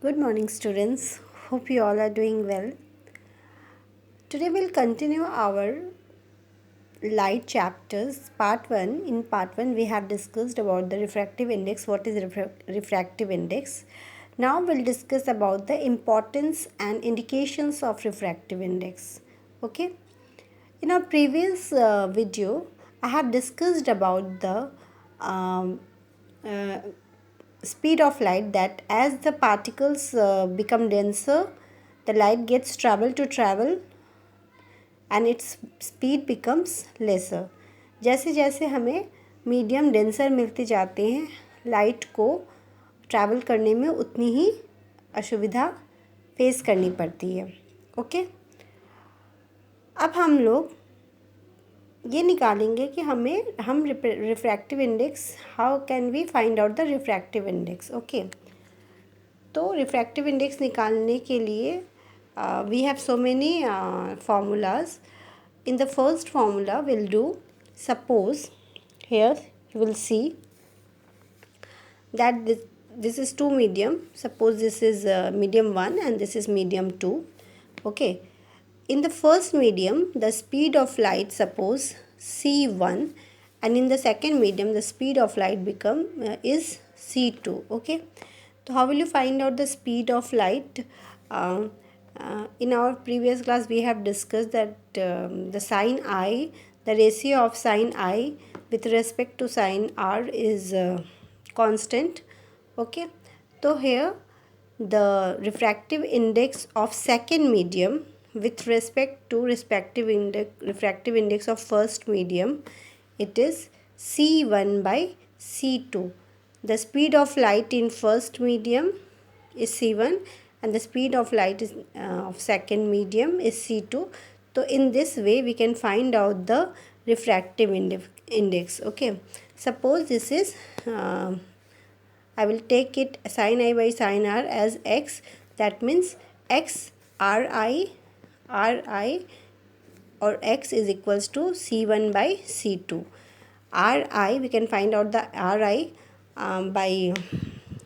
Good morning, students. Hope you all are doing well. Today we'll continue our light chapters, part 1. In part 1, we have discussed about the refractive index. What is refractive index? Now we'll discuss about the importance and indications of refractive index. Okay. In our previous video, I have discussed about the um, uh, speed of light, that as the particles become denser, the light gets travel and its speed becomes lesser. जैसे जैसे हमें medium denser मिलते जाते हैं, light को travel करने में उतनी ही असुविधा फेस करनी पड़ती है. ओके. अब हम लोग ये निकालेंगे कि हम refractive index, how can we find out the refractive index. Okay. तो रिफ्रैक्टिव इंडेक्स निकालने के लिए we have so many formulas. In the first formula we'll do, suppose here you will see that this is two medium. Suppose this is medium 1 and this is medium 2. Okay. In the first medium, the speed of light, suppose c1, and in the second medium the speed of light is c2. Okay. So how will you find out the speed of light? In our previous class we have discussed that the sine I, the ratio of sine I with respect to sine R is constant. Okay. So here the refractive index of second medium with respect to refractive index of first medium, it is c1 by c2. The speed of light in first medium is c1 and the speed of light is of second medium is c2. So in this way we can find out the refractive index. Okay. Suppose this is I will take it sin I by sin R as x. That means x ri or x is equals to c1 by c2. Ri, we can find out the ri by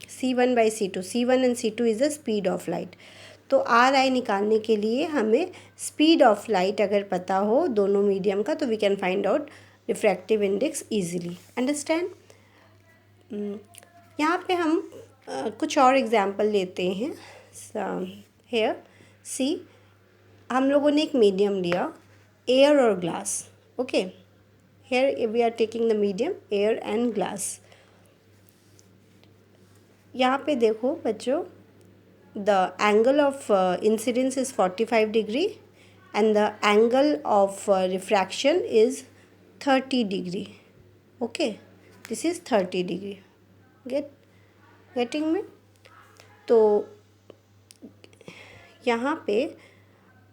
c1 by c2. c1 and c2 is the speed of light. तो ri निकालने के लिए हमें speed of light अगर पता हो दोनों medium का, तो we can find out refractive index easily. Understand. यहाँ पे हम कुछ और एग्जाम्पल लेते हैं. हेयर सी, हम लोगों ने एक मीडियम लिया, एयर और glass. Okay. Here we are taking the medium air and glass. यहाँ पे देखो बच्चों, the angle of incidence is 45 degree and the angle of refraction is 30 degree. Okay. This is 30 degree. Getting में. तो यहाँ पे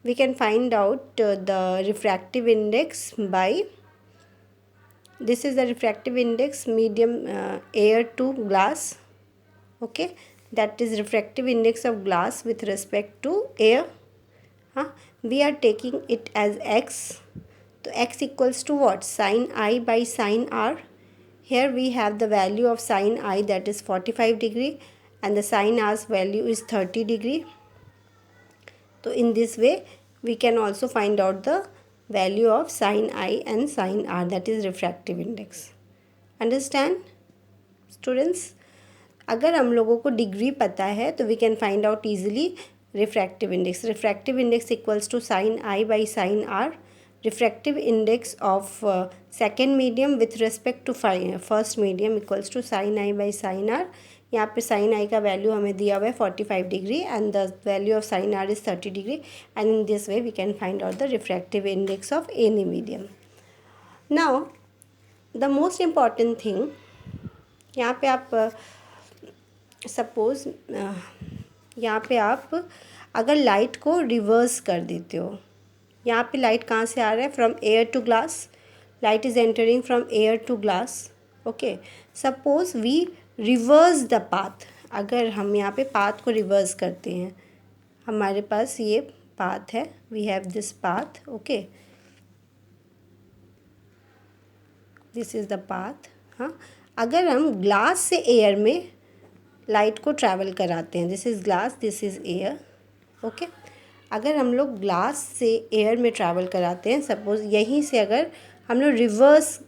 we can find out the refractive index by, this is the refractive index medium air to glass. Okay. That is refractive index of glass with respect to air. We are taking it as x. So x equals to what? Sin I by sin R. Here we have the value of sin I, that is 45 degree, and the sin R's value is 30 degree. So in this way we can also find out the value of sin I and sin R, that is refractive index. Understand students? अगर हम लोगों को degree पता है तो we can find out easily refractive index. Refractive index equals to sine i by sine r. Refractive index of second medium with respect to first medium equals to sine i by sine r. यहाँ पे sine आई का value हमें दिया हुआ है 45 degree and the value of sine r is 30 degree, and in this way we can find out the refractive index of any medium. Now the most important thing, यहाँ पे आप सपोज़ यहाँ पे आप अगर लाइट को रिवर्स कर देते हो, यहाँ पे लाइट कहाँ से आ रहा है? From air to glass. Light is entering from air to glass. Okay. Suppose we reverse the path. अगर हम यहाँ पे पाथ को रिवर्स करते हैं, हमारे पास ये पाथ है, we have this path. Okay. This is the path. हाँ, अगर हम ग्लास से एयर में लाइट को ट्रैवल कराते हैं। This is glass, this is air. Okay, अगर हम लोग ग्लास से एयर में ट्रैवल कराते हैं, सपोज़ यहीं से अगर हम लोग रिवर्स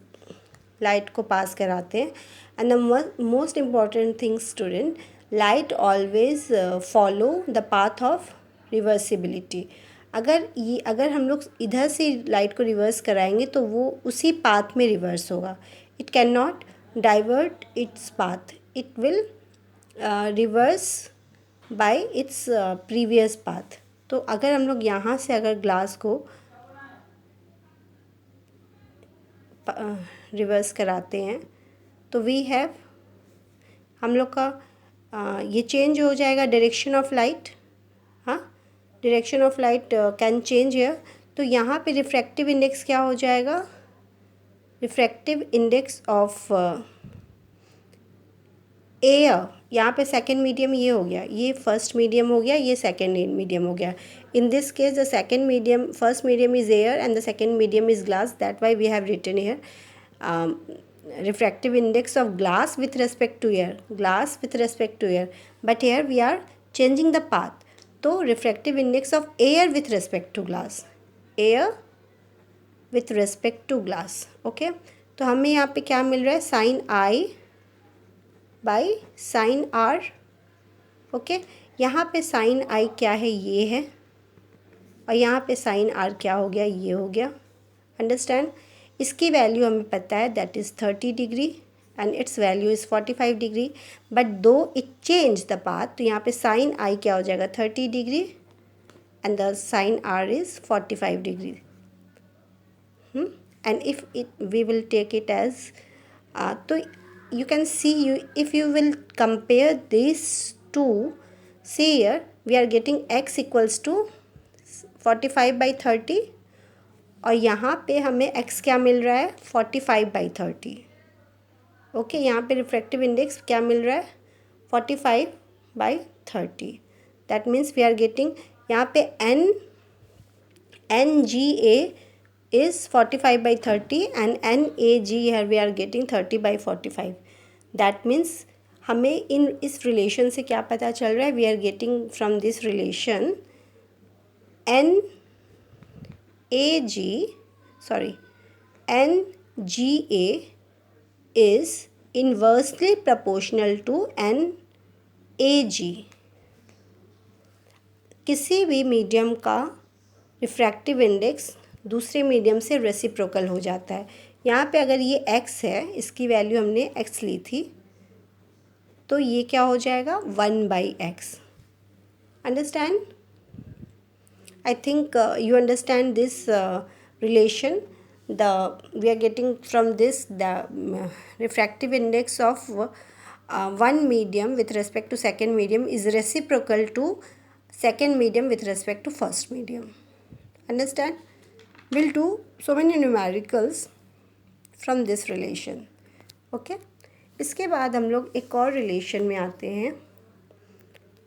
लाइट को पास कराते हैं, and the most important thing student, light always follow the path of reversibility. अगर हम लोग इधर से लाइट को रिवर्स कराएंगे तो वो उसी पाथ में रिवर्स होगा। It can not divert its path, it will reverse bye its previous path. तो अगर हम लोग यहाँ से अगर ग्लास को रिवर्स कराते हैं तो वी हैव, हम लोग का ये चेंज हो जाएगा डायरेक्शन ऑफ लाइट। हाँ, direction of light can change here. तो यहाँ पे रिफ्रैक्टिव इंडेक्स क्या हो जाएगा? रिफ्रैक्टिव इंडेक्स ऑफ एयर, यहाँ पे सेकेंड मीडियम ये हो गया, ये फर्स्ट मीडियम हो गया, ये सेकेंड मीडियम हो गया। In this case the second medium, first medium is air and the second medium is glass, that why we have written here refractive index of glass with respect to air, glass with respect to air, but here we are changing the path. तो refractive index of air with respect to glass, air with respect to glass. okay, तो हमें यहाँ पे क्या मिल रहा है? Sine i by sine r. Okay, यहाँ पे साइन आई क्या है? ये है, और यहाँ पे साइन आर क्या हो गया? ये हो गया। अंडरस्टैंड? इसकी वैल्यू हमें पता है, that is 30 degree and its value is 45 degree, but though it change the path, तो यहाँ पे साइन आई क्या हो जाएगा? 30 degree and the sine r is 45 degree. And if it we will take it as, तो you can see, if you will compare these two, see here we are getting x equals to 45/30, और यहाँ पे हमें x क्या मिल रहा है? 45/30। Okay, यहाँ पे रिफ्रैक्टिव इंडेक्स क्या मिल रहा है? 45/30। That means we are getting, यहाँ पे N G A is 45/30 and NAG here we are getting 30/45. That means हमें इस रिलेशन से क्या पता चल रहा है? We are getting from this relation NGA is inversely proportional to NAG. किसी भी मीडियम का रिफ्रैक्टिव इंडेक्स दूसरे मीडियम से रेसिप्रोकल हो जाता है। यहाँ पे अगर ये x है, इसकी वैल्यू हमने x ली थी, तो ये क्या हो जाएगा? 1/x। Understand? I think you understand this relation. We are getting from this the refractive index of one medium with respect to second medium is reciprocal to second medium with respect to first medium. Understand? We'll do so many numericals from this relation. Okay, इसके बाद हम लोग एक और relation में आते हैं।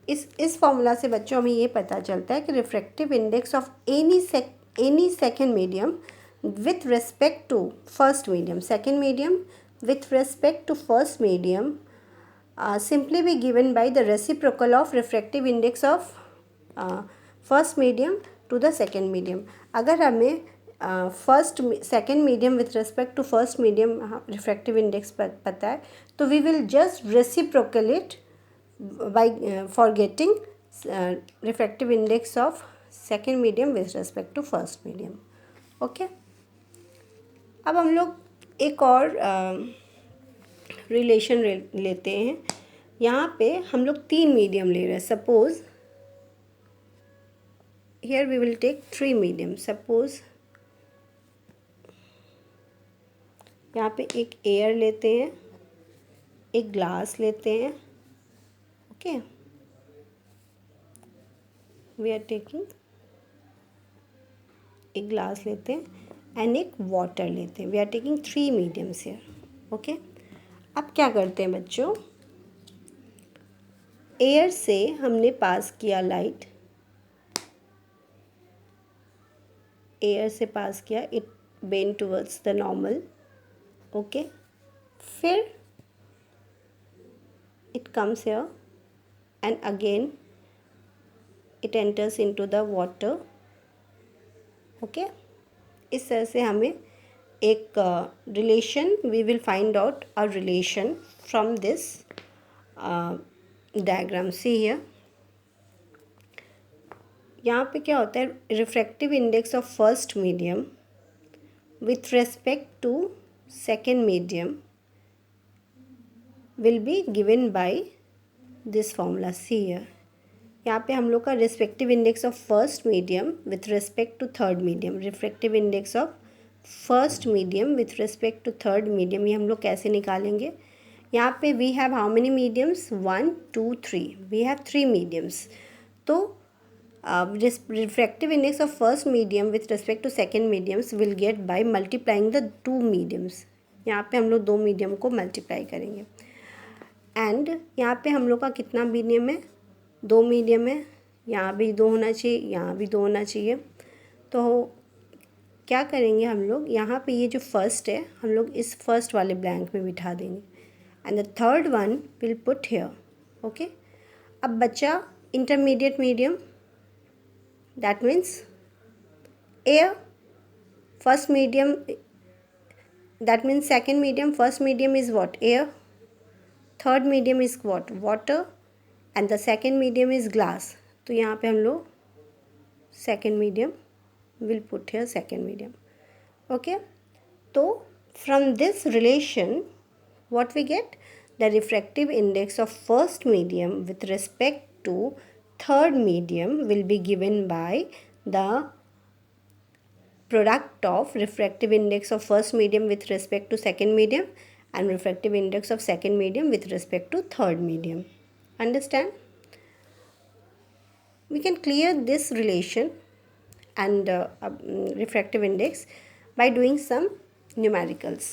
इस फॉर्मूला से बच्चों हमें ये पता चलता है कि refractive index of any second medium with respect to first medium, second medium with respect to first medium simply be given by the reciprocal of refractive index of first medium to the second medium. अगर हमें second medium with respect to first medium refractive index पता है, तो we will just reciprocal it by for getting refractive index of second medium with respect to first medium. Okay, अब हम लोग एक और रिलेशन लेते हैं। यहाँ पे हम लोग 3 मीडियम ले रहे हैं। Suppose here we will take 3 medium. Suppose यहाँ पे एक एयर लेते हैं, एक ग्लास लेते हैं। ओके, वी आर टेकिंग एक ग्लास लेते हैं एंड एक वाटर लेते हैं। We are taking 3 mediums here. Okay, अब क्या करते हैं बच्चों? एयर से हमने पास किया लाइट, एयर से पास किया, it bend towards the normal. Okay, फिर it comes here and again it enters into the water. Okay इस तरह से हमें एक relation, we will find out a relation from this diagram. See here, यहाँ पे क्या होता है, refractive index of first medium with respect to second medium will be given by this formula. See here, यहाँ पे हम लोग का respective index of first medium with respect to third medium, refractive index of first medium with respect to third medium, ये हम लोग कैसे निकालेंगे. यहाँ पे we have how many mediums, 1 2 3, we have 3 mediums. तो refractive index of first medium with respect to second mediums will get by multiplying the 2 mediums. यहाँ पे हम लोग 2 मीडियम को मल्टीप्लाई करेंगे. एंड यहाँ पे हम लोग का कितना मीडियम है, 2 मीडियम है. यहाँ भी 2 होना चाहिए, यहाँ भी 2 होना चाहिए. तो क्या करेंगे हम लोग, यहाँ पे ये जो फर्स्ट है हम लोग इस फर्स्ट वाले ब्लैंक में बिठा देंगे and the third one will put here. Okay, अब बचा intermediate medium, that means air. First medium, that means second medium, first medium is what, air. Third medium is what, water. And the second medium is glass. तो यहाँ पे हम लोग second medium will put here second medium. Okay, तो from this relation what we get, the refractive index of first medium with respect to third medium will be given by the product of refractive index of first medium with respect to second medium and refractive index of second medium with respect to third medium. Understand? We can clear this relation and refractive index by doing some numericals.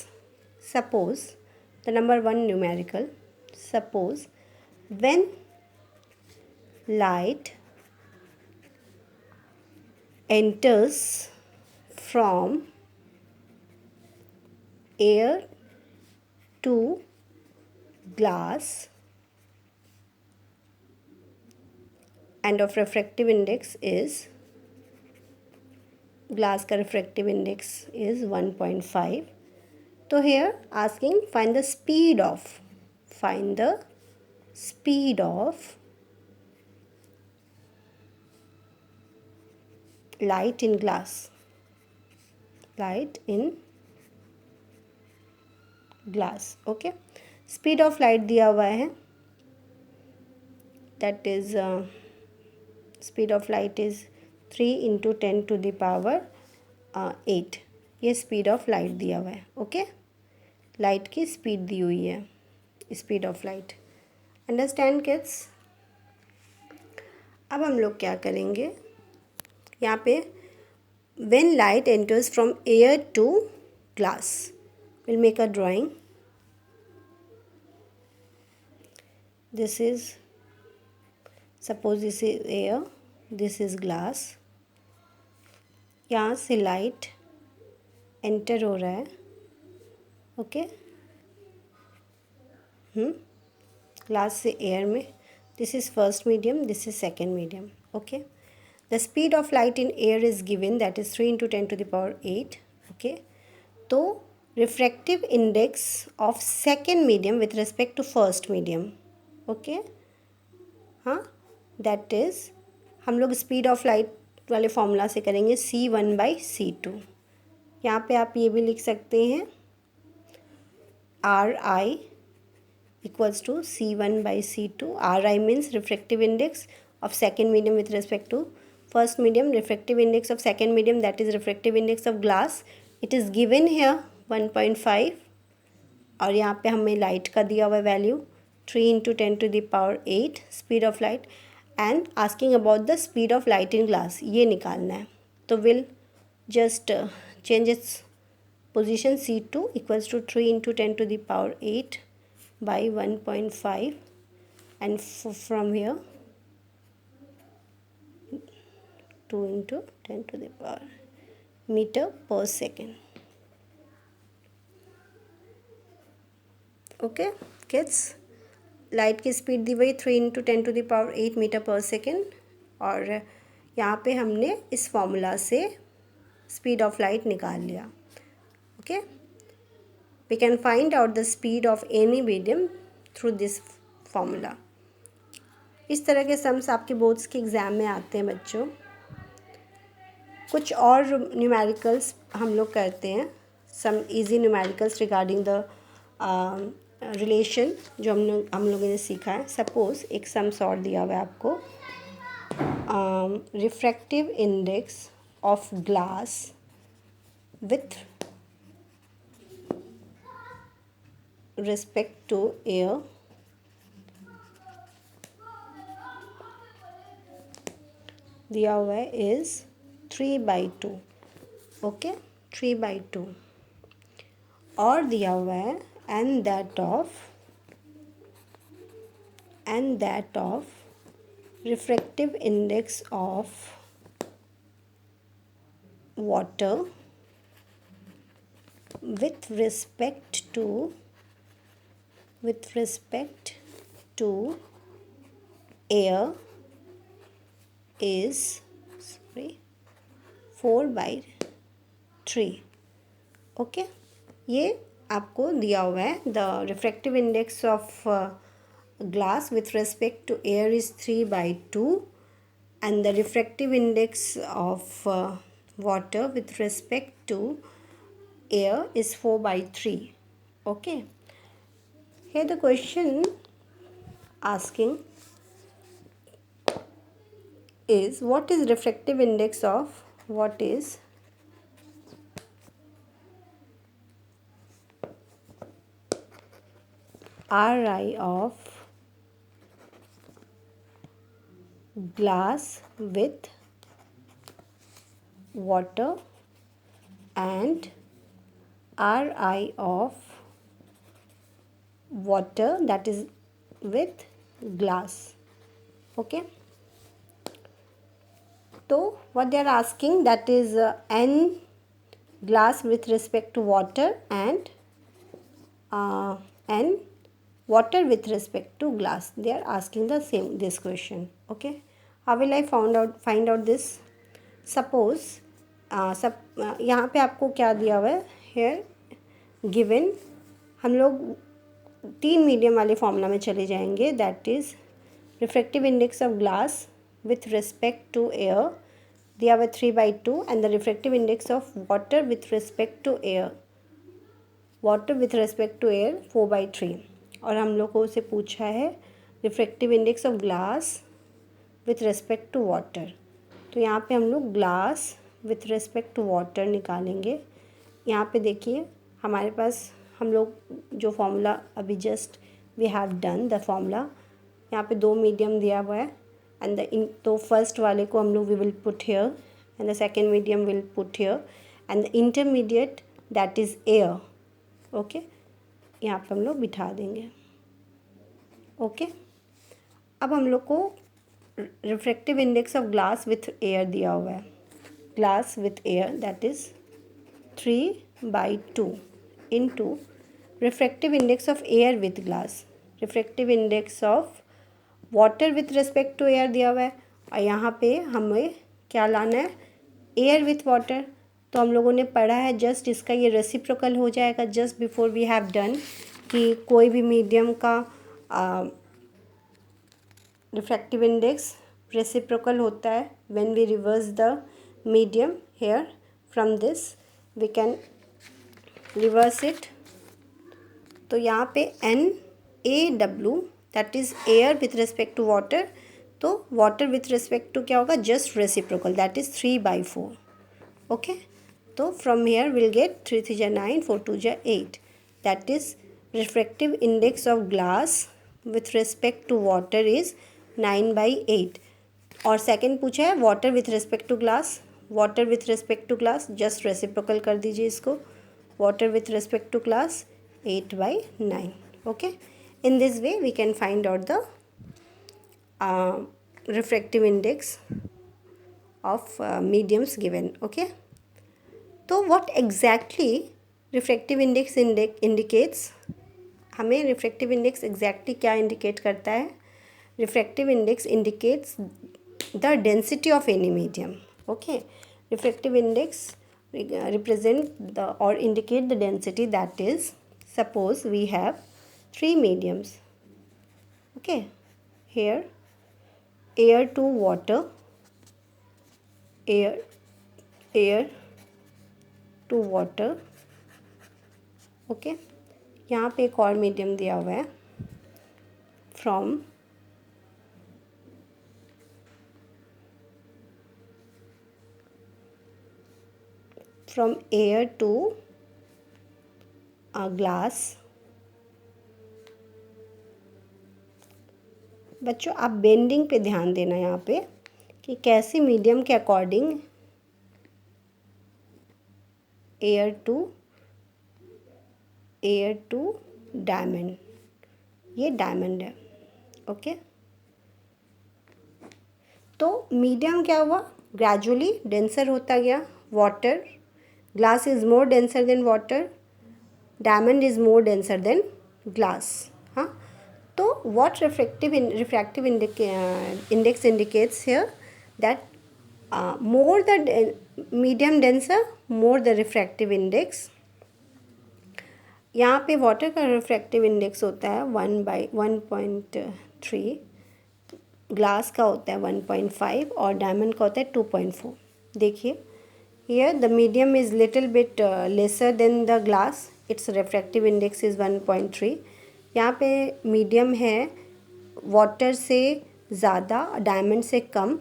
Suppose the number 1 numerical, suppose when light enters from air to glass and of refractive index is, glass का refractive index is 1.5. तो here asking find the speed of light in glass, okay. speed of light दिया हुआ है, that is speed of light is 3 into 10 to the power 8. ये speed of light दिया हुआ है. Okay, light की speed दी हुई है, speed of light. Understand kids? अब हम लोग क्या करेंगे, यहाँ पे when light enters from air to glass, will make a drawing. This is, suppose this is air, this is glass. यहाँ से लाइट एंटर हो रहा है. ओके, ग्लास से एयर में. This is first medium, this is second medium. Okay, the speed of light in air is given, that is 3 into 10 to the power 8. Okay, तो refractive index of second medium with respect to first medium. Okay, हाँ, that is हम लोग speed of light वाले formula से करेंगे C1/C2. यहाँ पे आप ये भी लिख सकते हैं RI equals to C1/C2. RI means refractive index of second medium with respect to first medium, refractive index of second medium, that is refractive index of glass. It is given here 1.5 और यहाँ पे हमें light का दिया हुआ value 3 into 10 to the power 8 speed of light, and asking about the speed of light in glass, ये निकालना है. तो will just change its position. C2 equals to 3 into 10 to the power 8 by 1.5, and from here 2 into 10 to the power meter per second. Okay kids, light की speed दी हुई 3 × 10⁸ metre पर second, और यहाँ पे हमने इस फॉर्मूला से स्पीड ऑफ लाइट निकाल लिया. Okay, we can find out the speed of any medium through this formula. इस तरह के सम्स आपके बोर्ड्स के एग्ज़ाम में आते हैं बच्चों. कुछ और न्यूमेरिकल्स हम लोग करते हैं, some easy numericals regarding the relation जो हम लोगों ने सीखा है. सपोज़ एक सम्स और दिया हुआ है आपको, refractive index of glass with respect to air दिया हुआ है इज़ 3/2. ओके, 3/2. और दिया हुआ है and that of refractive index of water with respect to air is 4/3. Okay, ये आपको दिया हुआ है. The refractive index of glass with respect to air is 3/2 and the refractive index of water with respect to air is 4/3. Okay, here the question asking is what is refractive index of Ri of glass with water and Ri of water that is with glass. Okay, so what they are asking, that is n glass with respect to water and n water with respect to glass. They are asking this question. Okay, how will I find out this? Suppose यहाँ पे आपको क्या दिया हुआ है, here given, हम लोग 3 medium वाले फॉर्मूला में चले जाएंगे. That is refractive index of glass with respect to air दिया हुआ 3/2 and the refractive index of water with respect to air 4/3. और हम लोग को से पूछा है refractive index of glass with respect to water. तो यहाँ पे हम लोग glass with respect to water निकालेंगे. यहाँ पे देखिए हमारे पास हम लोग जो फॉर्मूला अभी just we have done the formula, यहाँ पे 2 मीडियम दिया हुआ है एंड तो फर्स्ट वाले को हम लोग we will put here and the second medium will put here and the intermediate that is air. Okay, यहाँ पे हम लोग बिठा देंगे. ओके, अब हम लोग को refractive index of glass with air दिया हुआ है. Glass with air that is 3/2 into refractive index of air with glass. Refractive index of water with respect to air दिया हुआ है और यहाँ पे हमें क्या लाना है, एयर विथ वाटर. तो हम लोगों ने पढ़ा है जस्ट इसका ये रेसिप्रोकल हो जाएगा just before we have done कि कोई भी मीडियम का रिफ्रैक्टिव इंडेक्स रेसिप्रोकल होता है when we reverse the medium. Here from this we can reverse it. तो यहाँ पे NaW that is air with respect to water. तो वाटर विथ रिस्पेक्ट टू क्या होगा, just reciprocal that is 3/4. Okay, तो from here will get 3 3 जा 9 4 2 जा 8 that is refractive index of glass with respect to water is 9/8. और second पूछा है water with respect to glass. Water with respect to glass just reciprocal कर दीजिए इसको. Water with respect to glass 8/9. Okay, in this way we can find out the refractive index of mediums given. Okay, so what exactly refractive index indicates, हमें refractive index exactly क्या indicate करता है? Refractive index indicates the density of any medium. Okay, refractive index represent the or indicate the density. That is, suppose we have three mediums. Okay, here air to water, air to water. Okay, यहाँ पे एक और medium दिया हुआ है, from air to glass. बच्चों आप bending पे ध्यान देना यहाँ पे कि कैसे मीडियम के अकॉर्डिंग एयर टू डायमंड, ये डायमंड है. ओके, तो मीडियम क्या हुआ? ग्रेजुअली डेंसर होता गया. Water, glass is more denser then water, diamond is more denser then glass. हाँ, तो what refractive index indicates here that more the medium denser, more the refractive index. यहाँ पे water का refractive index होता है 1/1.3, glass का होता है 1.5 और डायमंड का होता है 2.4. देखिए, here the medium is little bit lesser than the glass, its refractive index is 1.3. यहाँ पे मीडियम है वाटर से ज़्यादा, डायमंड से कम,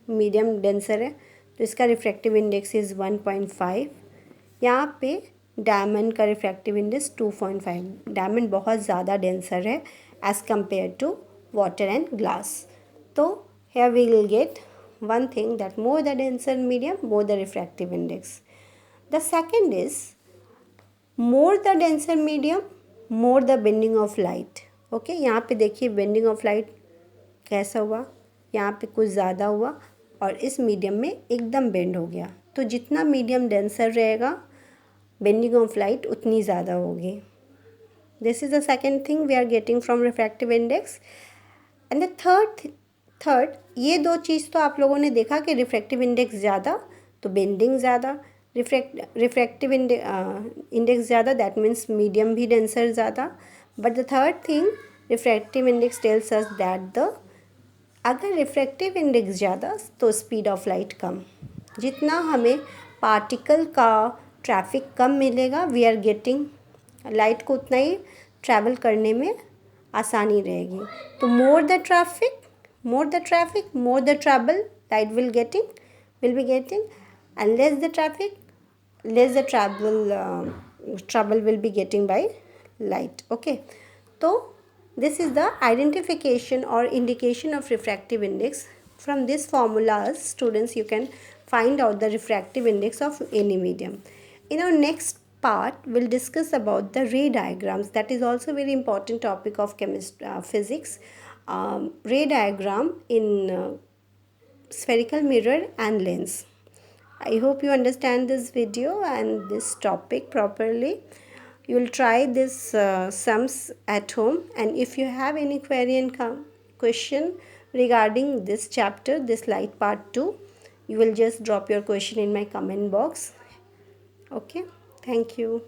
मीडियम डेंसर है, तो इसका रिफ्रैक्टिव इंडेक्स इज़ 1.5. यहाँ पे डायमंड का रिफ्रैक्टिव इंडेक्स 2.5. डायमंड बहुत ज़्यादा डेंसर है as compare to water and glass. तो here we will get one thing, that more the denser medium, more the refractive index. The second is, more the denser medium, more the bending of light. Okay, यहाँ पे देखिए bending of light कैसा हुआ, यहाँ पे कुछ ज़्यादा हुआ और इस मीडियम में एकदम बेंड हो गया. तो जितना मीडियम डेंसर रहेगा, बेंडिंग ऑफ लाइट उतनी ज़्यादा होगी. This is the second thing we are getting from refractive index. And the third, ये दो चीज़ तो आप लोगों ने देखा कि रिफ्रैक्टिव इंडेक्स ज़्यादा तो बेंडिंग ज़्यादा, रिफ्रैक्टिव इंडेक्स ज़्यादा, दैट मीन्स मीडियम भी डेंसर ज़्यादा. But the third thing, refractive index tells us that अगर रिफ्रैक्टिव इंडेक्स ज़्यादा तो स्पीड ऑफ लाइट कम. जितना हमें पार्टिकल का ट्रैफिक कम मिलेगा, वी आर गेटिंग, लाइट को उतना ही ट्रैवल करने में आसानी रहेगी. तो more the traffic, more the trouble light will be getting, and less the traffic, less the trouble will be getting by light. Okay, so this is the identification or indication of refractive index. From this formulas, students, you can find out the refractive index of any medium. In our next part, we'll discuss about the ray diagrams. That is also very important topic of physics. Ray diagram in spherical mirror and lens. I hope you understand this video and this topic properly. You will try this sums at home, and if you have any query and question regarding this chapter, this light part 2, you will just drop your question in my comment box. Okay, thank you.